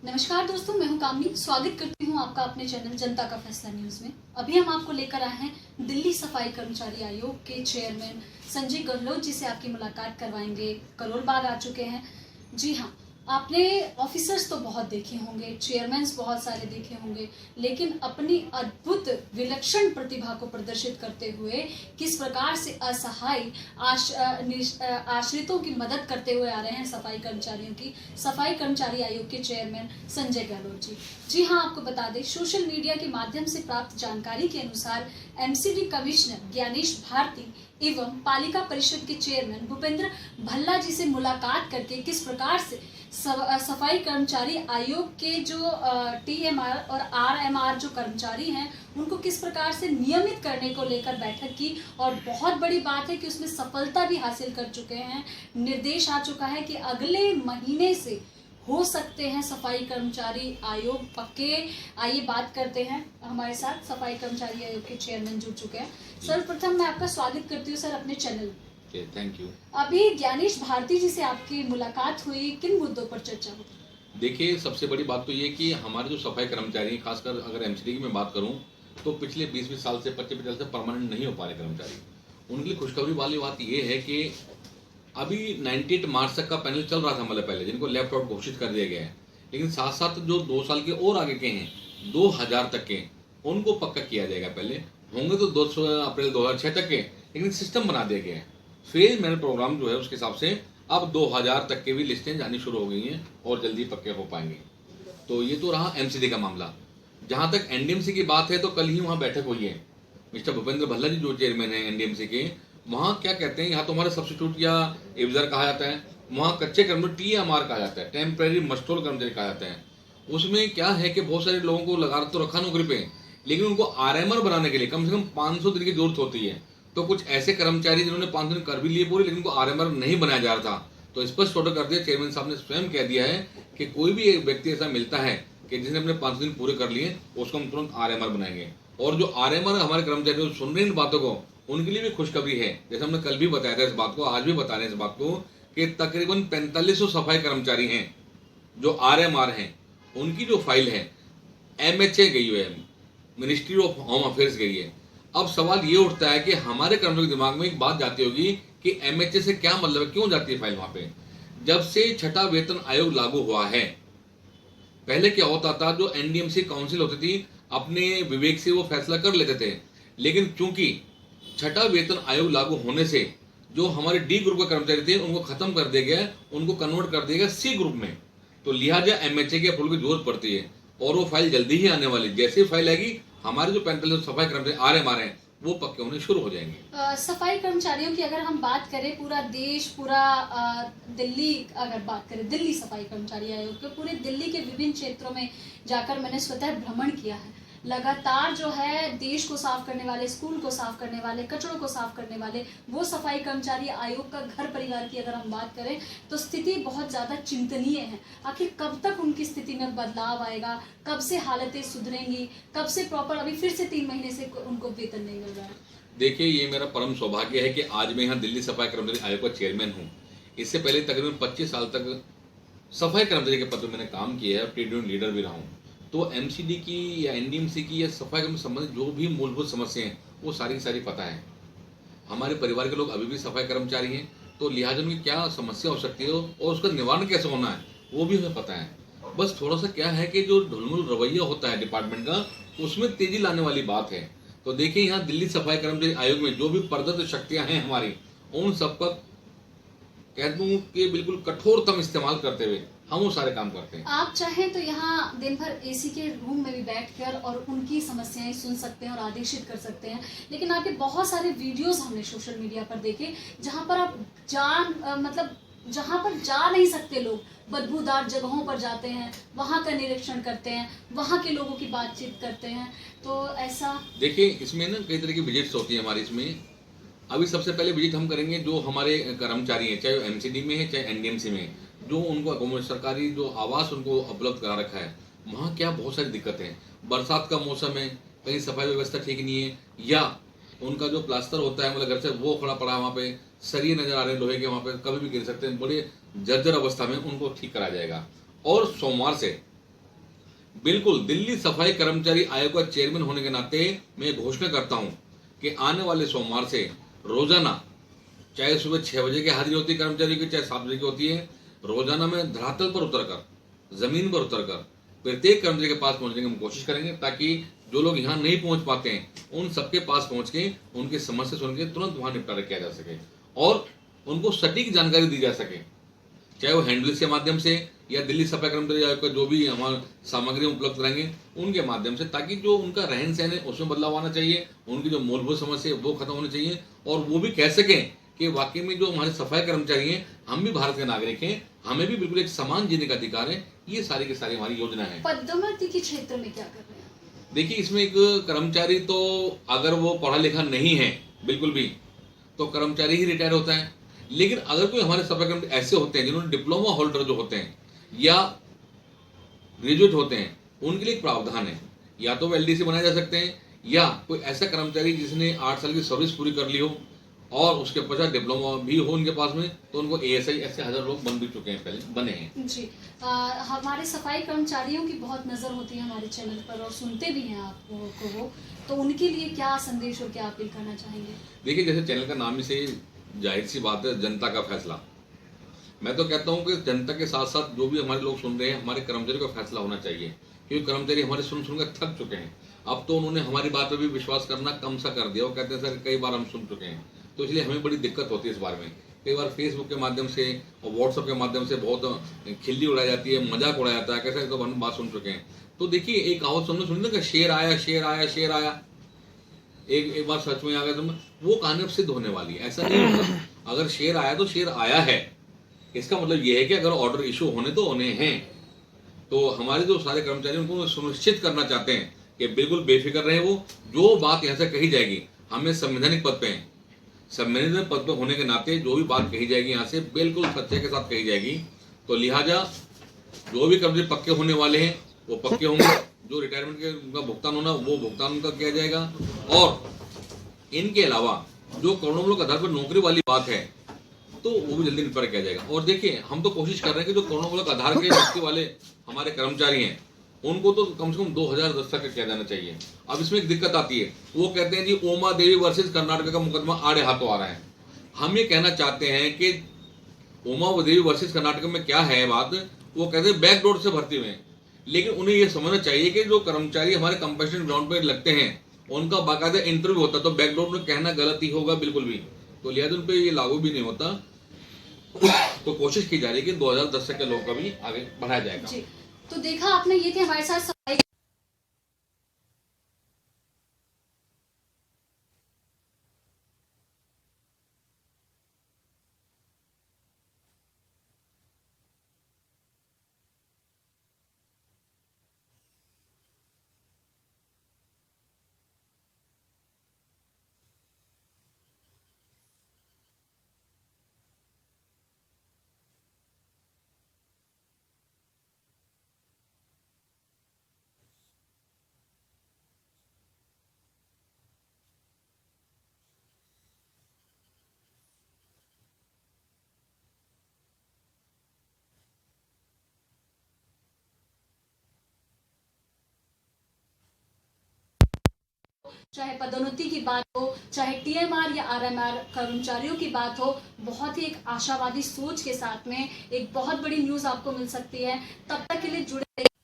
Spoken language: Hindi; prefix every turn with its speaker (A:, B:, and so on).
A: नमस्कार दोस्तों, मैं हूं कामनी। स्वागत करती हूं आपका अपने चैनल जनता का फैसला न्यूज में। अभी हम आपको लेकर आए हैं दिल्ली सफाई कर्मचारी आयोग के चेयरमैन संजय गहलोत जी से आपकी मुलाकात करवाएंगे। करोल बाग आ चुके हैं। जी हाँ, आपने ऑफिसर्स तो बहुत देखे होंगे, चेयरमैन्स बहुत सारे देखे होंगे, लेकिन अपनी अद्भुत विलक्षण प्रतिभा को प्रदर्शित करते हुए किस प्रकार से असहाय आश्रितों की मदद करते हुए आ रहे हैं सफाई कर्मचारियों की, सफाई कर्मचारी आयोग के चेयरमैन संजय गहलोत जी। जी हाँ, आपको बता दें, सोशल मीडिया के माध्यम से प्राप्त जानकारी के अनुसार एमसीडी कमिश्नर ज्ञानेश भारती एवं पालिका परिषद के चेयरमैन भूपेंद्र भल्ला जी से मुलाकात करके किस प्रकार से सफाई कर्मचारी आयोग के जो टीएमआर और आरएमआर जो कर्मचारी हैं उनको किस प्रकार से नियमित करने को लेकर बैठक की। और बहुत बड़ी बात है कि उसमें सफलता भी हासिल कर चुके हैं। निर्देश आ चुका है कि अगले महीने से हो सकते हैं सफाई कर्मचारी आयोग पक्के। आइए बात करते हैं, हमारे साथ सफाई कर्मचारी आयोग के चेयरमैन जुड़ चुके हैं। सर्वप्रथम मैं आपका स्वागत करती हूँ सर अपने चैनल।
B: Thank you.
A: अभी ज्ञानेश भारती जी से आपकी मुलाकात हुई, किन मुद्दों पर चर्चा हुई?
B: देखिए, सबसे बड़ी बात तो ये कि हमारे जो सफाई कर्मचारी हैं, खासकर अगर एमसीडी की मैं बात करूं तो पिछले 20-20 साल से 25 साल से परमानेंट नहीं हो पा रहे कर्मचारी। उनके लिए खुशखबरी वाली बात ये है कि अभी 98 मार्च तक का पैनल चल रहा था, मतलब पहले जिनको लेफ्ट आउट घोषित कर दिया गया है, लेकिन साथ साथ जो 2 साल के और आगे के हैं 2000 तक के, उनको पक्का किया जाएगा। पहले होंगे तो 2 अप्रैल 2006 तक के, लेकिन सिस्टम बना दिया गया है। फेज मैनेज प्रोग्राम जो है उसके हिसाब से अब 2000 तक के भी लिस्टें जानी शुरू हो गई हैं और जल्दी पक्के हो पाएंगे। तो ये तो रहा एमसीडी का मामला। जहां तक एनडीएमसी की बात है तो कल ही वहां बैठक हुई है। मिस्टर भूपेंद्र भल्ला जी जो चेयरमैन है एनडीएमसी के, वहां क्या कहते हैं, यहाँ तो हमारा सब्सिट्यूट या एब्जर कहा जाता है, वहाँ कच्चे कर्मचारी टीएमआर कहा जाता है, टेम्परेरी मस्टोल कर्मचारी कहा जाता है। उसमें क्या है कि बहुत सारे लोगों को लगा तो रखा नौकरी पे, लेकिन उनको आरएमआर बनाने के लिए कम से कम 500 दिन की जरूरत होती है। तो कुछ ऐसे कर्मचारी जिन्होंने 500 दिन कर भी लिए पूरे, लेकिन उनको आरएमआर नहीं बनाया जा रहा था। तो स्पष्ट ऑर्डर कर दिया, चेयरमैन साहब ने स्वयं कह दिया है कि कोई भी एक व्यक्ति ऐसा मिलता है कि जिसने अपने 500 दिन पूरे कर लिए, उसको हम तुरंत आरएमआर बनाएंगे। और जो आरएमआर हमारे कर्मचारी जो सुन रहे हैं इन बातों को, उनके लिए भी खुशखबरी है। जैसे हमने कल भी बताया था इस बात को, आज भी बता रहे हैं इस बात को कि तकरीबन 4500 सफाई कर्मचारी हैं जो आरएमआर हैं, उनकी जो फाइल है एमएचए गई है, मिनिस्ट्री ऑफ होम अफेयर्स गई है। अब सवाल ये उठता है कि हमारे कर्मचारियों के दिमाग में एक बात जाती होगी कि एमएचए से क्या मतलब है, क्यों जाती है फाइल वहां पे। जब से छठा वेतन आयोग लागू हुआ है, पहले क्या होता था, जो एनडीएमसी काउंसिल होती थी अपने विवेक से वो फैसला कर लेते थे, लेकिन चूंकि छठा वेतन आयोग लागू होने से जो हमारे डी ग्रुप के कर्मचारी थे उनको खत्म कर दिया गया, उनको कन्वर्ट कर दिया गया सी ग्रुप में। तो लिहाजा एमएचए के अप्रूवल की जरूरत पड़ती है और वो फाइल जल्दी ही आने वाली। जैसे फाइल आएगी, हमारे जो 45 सफाई कर्मचारी आरएमआर हैं वो पक्के होने शुरू हो जाएंगे।
A: सफाई कर्मचारियों की अगर हम बात करें, पूरा देश, पूरा दिल्ली, अगर बात करें दिल्ली सफाई कर्मचारी आयोग के, पूरे दिल्ली के विभिन्न क्षेत्रों में जाकर मैंने स्वतः भ्रमण किया है। लगातार जो है देश को साफ करने वाले, स्कूल को साफ करने वाले, कचड़ों को साफ करने वाले वो सफाई कर्मचारी आयोग का घर परिवार की अगर हम बात करें तो स्थिति बहुत ज्यादा चिंतनीय है। आखिर कब तक उनकी स्थिति में बदलाव आएगा, कब से हालतें सुधरेंगी, कब से प्रॉपर, अभी फिर से 3 महीने से उनको वेतन नहीं मिल रहा है।
B: देखिए, ये मेरा परम सौभाग्य है कि आज मैं यहाँ दिल्ली सफाई कर्मचारी आयोग का चेयरमैन हूँ। इससे पहले तकरीबन 25 साल तक सफाई कर्मचारी के पद पर मैंने काम किया है और ट्रेड यूनियन लीडर भी रहा हूँ। तो एमसीडी की या एनडीएमसी की या सफाई कर्मचारी संबंधित जो भी मूलभूत समस्याएं हैं वो सारी पता है। हमारे परिवार के लोग अभी भी सफाई कर्मचारी हैं, तो लिहाजा उनकी क्या समस्या हो सकती है और उसका निवारण कैसे होना है वो भी हमें पता है। बस थोड़ा सा क्या है कि जो ढुलमुल रवैया होता है डिपार्टमेंट का, उसमें तेजी लाने वाली बात है। तो देखिए, यहाँ दिल्ली सफाई कर्मचारी आयोग में जो भी प्रदत्त शक्तियां हैं हमारी, उन सबका कह दूं कि बिल्कुल कठोरतम इस्तेमाल करते हुए हम वो सारे काम करते हैं।
A: आप चाहें तो यहाँ दिन भर एसी के रूम में भी बैठकर और उनकी समस्याएं सुन सकते हैं और आदेशित कर सकते हैं, लेकिन आपके बहुत सारे वीडियोस हमने सोशल मीडिया पर देखे जहाँ पर आप जहाँ पर जा नहीं सकते लोग, बदबूदार जगहों पर जाते हैं, वहाँ का निरीक्षण करते हैं, वहाँ के लोगों की बातचीत करते हैं। तो ऐसा
B: देखिए, इसमें ना कई तरह की विजिट्स होती है हमारी। इसमें अभी सबसे पहले विजिट हम करेंगे जो हमारे कर्मचारी हैं, चाहे एमसीडी में है चाहे एनडीएमसी में, जो उनको सरकारी जो आवास उनको उपलब्ध करा रखा है, वहाँ क्या बहुत सारी दिक्कतें हैं। बरसात का मौसम है, कहीं सफाई व्यवस्था ठीक नहीं है, या उनका जो प्लास्टर होता है मतलब घर से वो खड़ा पड़ा है, वहाँ पे सरिये नजर आ रहे हैं लोहे के, वहाँ पे कभी भी गिर सकते हैं, बड़े जर्जर अवस्था में, उनको ठीक करा जाएगा। और सोमवार से बिल्कुल, दिल्ली सफाई कर्मचारी आयोग का चेयरमैन होने के नाते मैं घोषणा करता हूं कि आने वाले सोमवार से रोजाना, चाहे सुबह 6 बजे की हाजिरी होती है कर्मचारियों की, चाहे 7 बजे की होती है, रोजाना में धरातल पर उतरकर, जमीन पर उतरकर प्रत्येक कर्मचारी के पास पहुंचने की हम कोशिश करेंगे, ताकि जो लोग यहाँ नहीं पहुंच पाते हैं उन सबके पास पहुंच के उनकी समस्या सुन के तुरंत वहां निपटारा किया जा सके और उनको सटीक जानकारी दी जा सके, चाहे वो हैंडलिस्ट के माध्यम से या दिल्ली सफाई कर्मचारी आयोग का जो भी हमारा सामग्री उपलब्ध कराएंगे उनके माध्यम से, ताकि जो उनका रहन सहन है उसमें बदलाव आना चाहिए, उनकी जो मूलभूत समस्या है वो खत्म होनी चाहिए और वो भी कह सकें कि वाकई में जो हमारे सफाई कर्मचारी हैं हम भी भारत के नागरिक हैं, हमें भी बिल्कुल एक समान जीने का अधिकार है। ये सारी की सारी हमारी योजना है।
A: पदोन्नति के क्षेत्र में क्या कर रहे हैं?
B: देखिए, इसमें एक कर्मचारी तो अगर वो पढ़ा लिखा नहीं है बिल्कुल भी, तो कर्मचारी ही रिटायर होता है। लेकिन अगर कोई हमारे सफाई कर्मचारी ऐसे होते हैं जिन्होंने डिप्लोमा होल्डर जो होते हैं या ग्रेजुएट होते हैं, उनके लिए एक प्रावधान है, या तो वो एलडीसी बनाए जा सकते हैं, या कोई ऐसा कर्मचारी जिसने 8 साल की सर्विस पूरी कर ली हो और उसके पश्चात डिप्लोमा भी हो उनके पास में, तो उनको एएसआई ऐसे 1000 लोग बन भी चुके हैं, पहले बने हैं
A: जी। हमारे सफाई कर्मचारियों की बहुत नजर होती है हमारे चैनल पर और सुनते भी हैं आपको वो, तो उनके लिए क्या संदेश और क्या अपील करना चाहेंगे?
B: देखिए, जैसे चैनल का नाम ही से जाहिर सी बात है, जनता का फैसला। मैं तो कहता हूं कि जनता के साथ साथ जो भी हमारे लोग सुन रहे हैं, हमारे कर्मचारी का फैसला होना चाहिए, क्योंकि कर्मचारी हमारे सुन कर थक चुके हैं। अब तो उन्होंने हमारी बात पर भी विश्वास करना कम सा कर दिया। वो कहते हैं सर कई बार हम सुन चुके हैं, तो इसलिए हमें बड़ी दिक्कत होती है इस बारे में। कई बार फेसबुक के माध्यम से और व्हाट्सएप के माध्यम से बहुत खिल्ली उड़ाई जाती है, मजाक उड़ाया जाता है, कैसे तो हम बात सुन चुके हैं। तो देखिए, एक कहावत सुनी ना कि शेर आया शेर आया शेर आया, एक बार सच में आ गया, तो वो कहानी अब सिद्ध होने वाली है। ऐसा नहीं होता, अगर शेर आया तो शेर आया है, इसका मतलब यह है कि अगर ऑर्डर इशू होने तो होने हैं। तो हमारे जो सारे कर्मचारी उनको सुनिश्चित करना चाहते हैं कि बिल्कुल बेफिक्र रहे, वो जो बात यहाँ से कही जाएगी, हमें संवैधानिक पद पे हैं, संवैधानिक पद पे होने के नाते जो भी बात कही जाएगी यहाँ से बिल्कुल सच्चाई के साथ कही जाएगी। तो लिहाजा जो भी कर्मचारी पक्के होने वाले हैं वो पक्के होंगे, जो रिटायरमेंट के उनका भुगतान होना वो भुगतान उनका किया जाएगा, और इनके अलावा जो करोड़ों लोग आधार पर नौकरी वाली बात है तो वो भी जल्दी निपटारा किया जाएगा। और देखिए, हम तो कोशिश कर रहे हैं कि जो करोड़ों लोग आधार के नियुक्ति वाले हमारे कर्मचारी हैं उनको तो कम से कम 2010 तक किया जाना चाहिए। अब इसमें एक दिक्कत आती है, वो कहते हैं जी उमा देवी वर्सेस कर्नाटक का मुकदमा आड़े हाथों आ रहा है। हम ये कहना चाहते हैं कि उमा देवी वर्सेस कर्नाटक में क्या है बात, वो कहते हैं बैकडोर से भर्ती हुए हैं, लेकिन उन्हें यह समझना चाहिए कि जो कर्मचारी हमारे कंपटीशन ग्राउंड पर लगते हैं उनका बाकायदा इंटरव्यू होता है, तो बैकडोर में कहना गलत ही होगा बिल्कुल भी, तो लिहाजा उन पर ये लागू भी नहीं होता। तो कोशिश की जा रही है कि 2010 के लोगों का भी आगे बढ़ाया जाएगा।
A: जी, तो देखा आपने, ये थे हमारे साथ सफाई चाहे पदोन्नति की बात हो, चाहे टीएमआर या आरएमआर कर्मचारियों की बात हो, बहुत ही एक आशावादी सोच के साथ में एक बहुत बड़ी न्यूज आपको मिल सकती है। तब तक के लिए जुड़े रहिए।